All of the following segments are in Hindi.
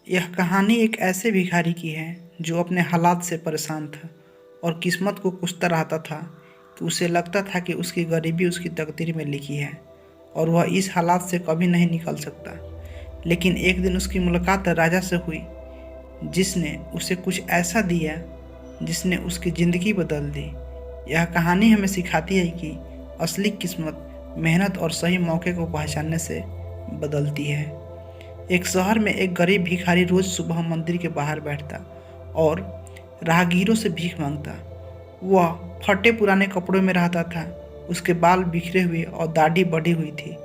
यह कहानी एक ऐसे भिखारी की है जो अपने हालात से परेशान था और किस्मत को कोसता रहता था कि उसे लगता था कि उसकी गरीबी उसकी तकदीर में लिखी है और वह इस हालात से कभी नहीं निकल सकता। लेकिन एक दिन उसकी मुलाकात राजा से हुई जिसने उसे कुछ ऐसा दिया जिसने उसकी ज़िंदगी बदल दी। यह कहानी हमें सिखाती है कि असली किस्मत मेहनत और सही मौके को पहचानने से बदलती है। एक शहर में एक गरीब भिखारी रोज सुबह मंदिर के बाहर बैठता और राहगीरों से भीख मांगता। वह फटे पुराने कपड़ों में रहता था, उसके बाल बिखरे हुए और दाढ़ी बढ़ी हुई थी।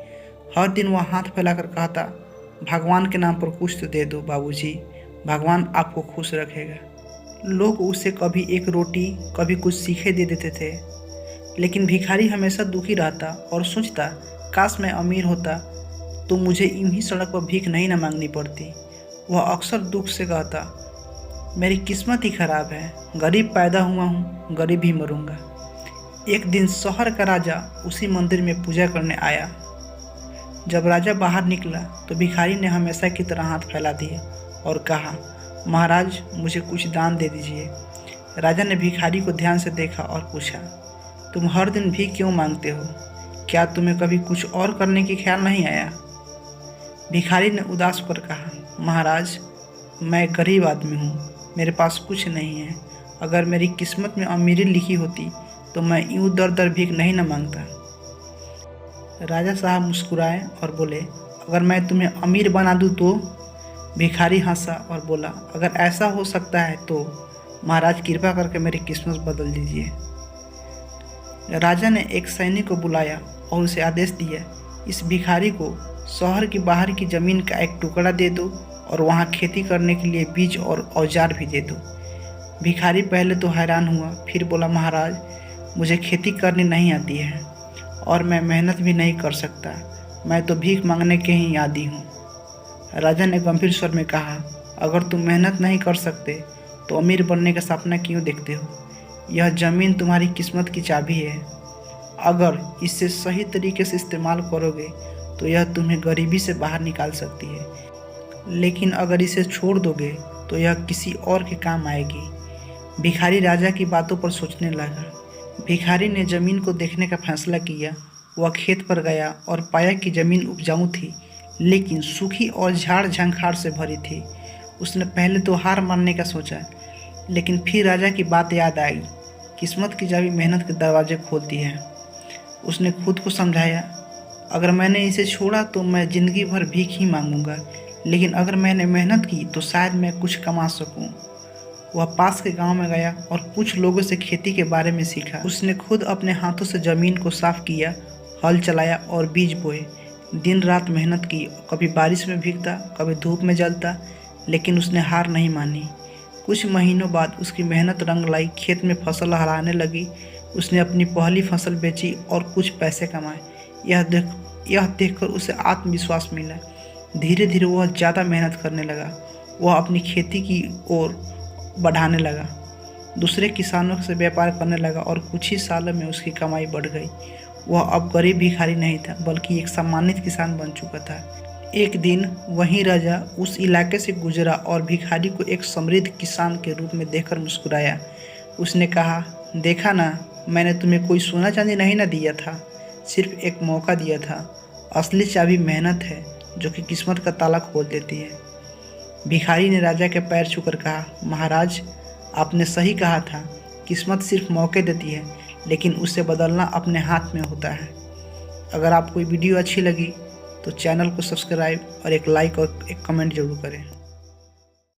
हर दिन वह हाथ फैलाकर कहता, भगवान के नाम पर कुछ तो दे दो बाबूजी, भगवान आपको खुश रखेगा। लोग उसे कभी एक रोटी कभी कुछ सीखे दे देते थे, लेकिन भिखारी हमेशा दुखी रहता और सोचता, काश मैं अमीर होता तो मुझे यूं ही सड़क पर भीख नहीं न मांगनी पड़ती। वह अक्सर दुख से कहता, मेरी किस्मत ही खराब है, गरीब पैदा हुआ हूँ, गरीब ही मरूंगा। एक दिन शहर का राजा उसी मंदिर में पूजा करने आया। जब राजा बाहर निकला तो भिखारी ने हमेशा की तरह हाथ फैला दिए और कहा, महाराज मुझे कुछ दान दे दीजिए। राजा ने भिखारी को ध्यान से देखा और पूछा, तुम हर दिन भीख क्यों मांगते हो? क्या तुम्हें कभी कुछ और करने की ख्याल नहीं आया? भिखारी ने उदास होकर कहा, महाराज मैं गरीब आदमी हूँ, मेरे पास कुछ नहीं है। अगर मेरी किस्मत में अमीरी लिखी होती तो मैं यूँ दर दर भीख नहीं न मांगता। राजा साहब मुस्कुराए और बोले, अगर मैं तुम्हें अमीर बना दूँ तो? भिखारी हंसा और बोला, अगर ऐसा हो सकता है तो महाराज कृपा करके मेरी किस्मत बदल दीजिए। राजा ने एक सैनिक को बुलाया और उसे आदेश दिया, इस भिखारी को शहर की बाहर की ज़मीन का एक टुकड़ा दे दो और वहाँ खेती करने के लिए बीज और औजार भी दे दो। भिखारी पहले तो हैरान हुआ, फिर बोला, महाराज मुझे खेती करनी नहीं आती है और मैं मेहनत भी नहीं कर सकता, मैं तो भीख मांगने के ही आदी हूँ। राजा ने गंभीर स्वर में कहा, अगर तुम मेहनत नहीं कर सकते तो अमीर बनने का सपना क्यों देखते हो? यह ज़मीन तुम्हारी किस्मत की चाबी है, अगर इसे सही तरीके से इस्तेमाल करोगे तो यह तुम्हें गरीबी से बाहर निकाल सकती है, लेकिन अगर इसे छोड़ दोगे तो यह किसी और के काम आएगी। भिखारी राजा की बातों पर सोचने लगा। भिखारी ने ज़मीन को देखने का फैसला किया। वह खेत पर गया और पाया कि ज़मीन उपजाऊ थी, लेकिन सूखी और झाड़ झंखाड़ से भरी थी। उसने पहले तो हार मानने का सोचा, लेकिन फिर राजा की बात याद आई, किस्मत की चाबी मेहनत के दरवाजे खोलती है। उसने खुद को समझाया, अगर मैंने इसे छोड़ा तो मैं ज़िंदगी भर भीख ही मांगूंगा, लेकिन अगर मैंने मेहनत की तो शायद मैं कुछ कमा सकूं। वह पास के गांव में गया और कुछ लोगों से खेती के बारे में सीखा। उसने खुद अपने हाथों से ज़मीन को साफ किया, हल चलाया और बीज बोए। दिन रात मेहनत की, कभी बारिश में भीगता, कभी धूप में जलता, लेकिन उसने हार नहीं मानी। कुछ महीनों बाद उसकी मेहनत रंग लाई, खेत में फसल लहराने लगी। उसने अपनी पहली फसल बेची और कुछ पैसे कमाए। यह देखकर उसे आत्मविश्वास मिला। धीरे धीरे वह ज़्यादा मेहनत करने लगा। वह अपनी खेती की ओर बढ़ाने लगा, दूसरे किसानों से व्यापार करने लगा और कुछ ही सालों में उसकी कमाई बढ़ गई। वह अब गरीब भिखारी नहीं था, बल्कि एक सम्मानित किसान बन चुका था। एक दिन वहीं राजा उस इलाके से गुजरा और भिखारी को एक समृद्ध किसान के रूप में देखकर मुस्कुराया। उसने कहा, देखा ना, मैंने तुम्हें कोई सोना चांदी नहीं ना दिया था, सिर्फ एक मौका दिया था। असली चाबी मेहनत है जो कि किस्मत का ताला खोल देती है। भिखारी ने राजा के पैर छूकर कहा, महाराज आपने सही कहा था, किस्मत सिर्फ मौके देती है, लेकिन उसे बदलना अपने हाथ में होता है। अगर आपको ये वीडियो अच्छी लगी तो चैनल को सब्सक्राइब और एक लाइक और एक कमेंट जरूर करें।